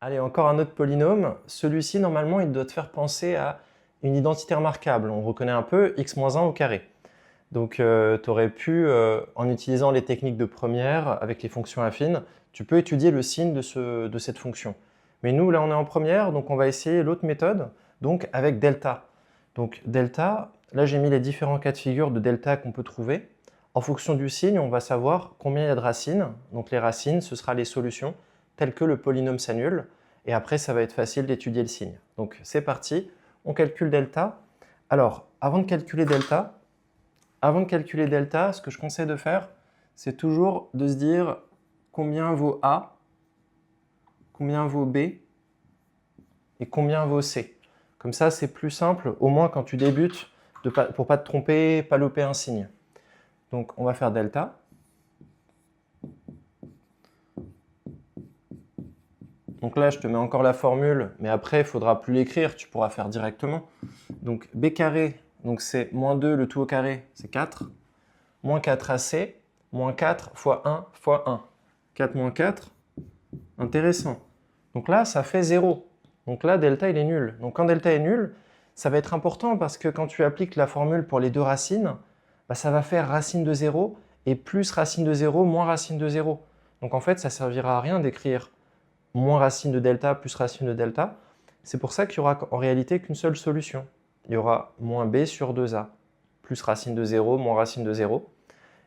Allez, encore un autre polynôme. Celui-ci, normalement, il doit te faire penser à une identité remarquable. On reconnaît un peu x-1 au carré. Donc, tu aurais pu, en utilisant les techniques de première, avec les fonctions affines, tu peux étudier le signe de cette fonction. Mais nous, là, on est en première, donc on va essayer l'autre méthode, donc avec delta. Donc, delta, là, j'ai mis les différents cas de figure de delta qu'on peut trouver. En fonction du signe, on va savoir combien il y a de racines. Donc, les racines, ce sera les solutions, telles que le polynôme s'annule. Et après, ça va être facile d'étudier le signe. Donc, c'est parti, on calcule delta. Alors, avant de calculer delta, ce que je conseille de faire, c'est toujours de se dire combien vaut A, combien vaut B et combien vaut C. Comme ça, c'est plus simple, au moins quand tu débutes, pour ne pas te tromper, pas louper un signe. Donc, on va faire delta. Donc là, je te mets encore la formule, mais après, il ne faudra plus l'écrire, tu pourras faire directement. Donc, B carré, donc c'est moins 2, le tout au carré, c'est 4. Moins 4AC, moins 4 fois 1 fois 1. 4 moins 4, intéressant. Donc là, ça fait 0. Donc là, delta, il est nul. Donc quand delta est nul, ça va être important parce que quand tu appliques la formule pour les deux racines, bah, ça va faire racine de 0 et plus racine de 0 moins racine de 0. Donc en fait, ça ne servira à rien d'écrire moins racine de delta plus racine de delta. C'est pour ça qu'il n'y aura en réalité qu'une seule solution. Il y aura moins b sur 2a, plus racine de 0 moins racine de 0.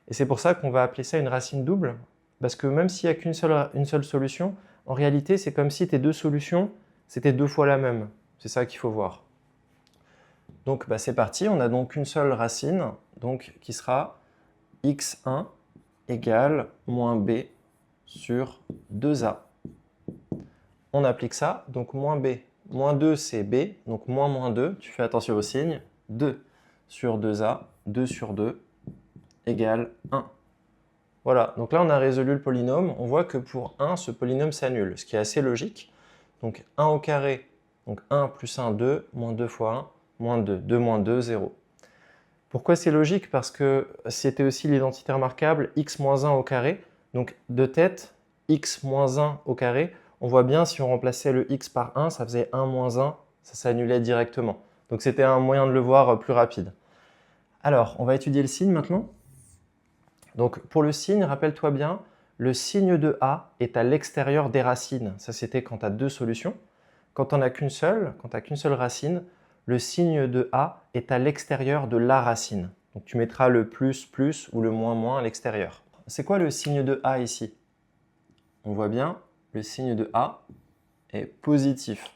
Et c'est pour ça qu'on va appeler ça une racine double, parce que même s'il n'y a une seule solution, en réalité, c'est comme si tes deux solutions, c'était deux fois la même. C'est ça qu'il faut voir. Donc, bah, c'est parti. On a donc une seule racine, donc, qui sera x1 égale moins b sur 2a. On applique ça, donc moins b. Moins 2, c'est b, donc moins 2, tu fais attention au signe. 2 sur 2a, 2 sur 2, égale 1. Voilà, donc là on a résolu le polynôme. On voit que pour 1, ce polynôme s'annule, ce qui est assez logique. Donc 1 au carré, donc 1 plus 1, 2, moins 2 fois 1, moins 2. 2 moins 2, 0. Pourquoi c'est logique? Parce que c'était aussi l'identité remarquable x moins 1 au carré. Donc de tête, x moins 1 au carré, on voit bien si on remplaçait le x par 1, ça faisait 1 moins 1, ça s'annulait directement. Donc c'était un moyen de le voir plus rapide. Alors, on va étudier le signe maintenant. Donc pour le signe, rappelle-toi bien, le signe de A est à l'extérieur des racines. Ça, c'était quand tu as deux solutions. Quand on n'a qu'une seule, quand tu n'as qu'une seule racine, le signe de A est à l'extérieur de la racine. Donc tu mettras le plus, plus ou le moins, moins à l'extérieur. C'est quoi le signe de A ici? On voit bien, le signe de A est positif.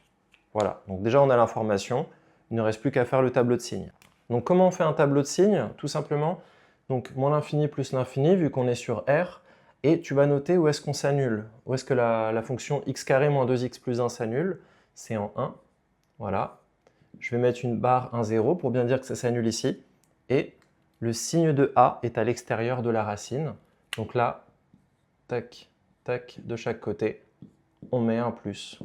Voilà, donc déjà on a l'information, il ne reste plus qu'à faire le tableau de signes. Donc comment on fait un tableau de signes? Tout simplement, donc moins l'infini plus l'infini, vu qu'on est sur R, et tu vas noter où est-ce qu'on s'annule. Où est-ce que la fonction x carré moins 2x plus 1 s'annule? C'est en 1, voilà. Je vais mettre une barre 1, 0 pour bien dire que ça s'annule ici. Et le signe de A est à l'extérieur de la racine. Donc là, tac, tac, de chaque côté, on met un plus.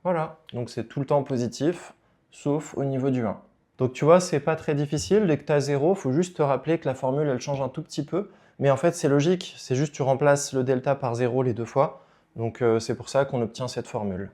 Voilà, donc c'est tout le temps positif, sauf au niveau du 1. Donc tu vois, c'est pas très difficile. Dès que tu as 0, il faut juste te rappeler que la formule, elle change un tout petit peu. Mais en fait, c'est logique. C'est juste tu remplaces le delta par 0 les deux fois. Donc c'est pour ça qu'on obtient cette formule.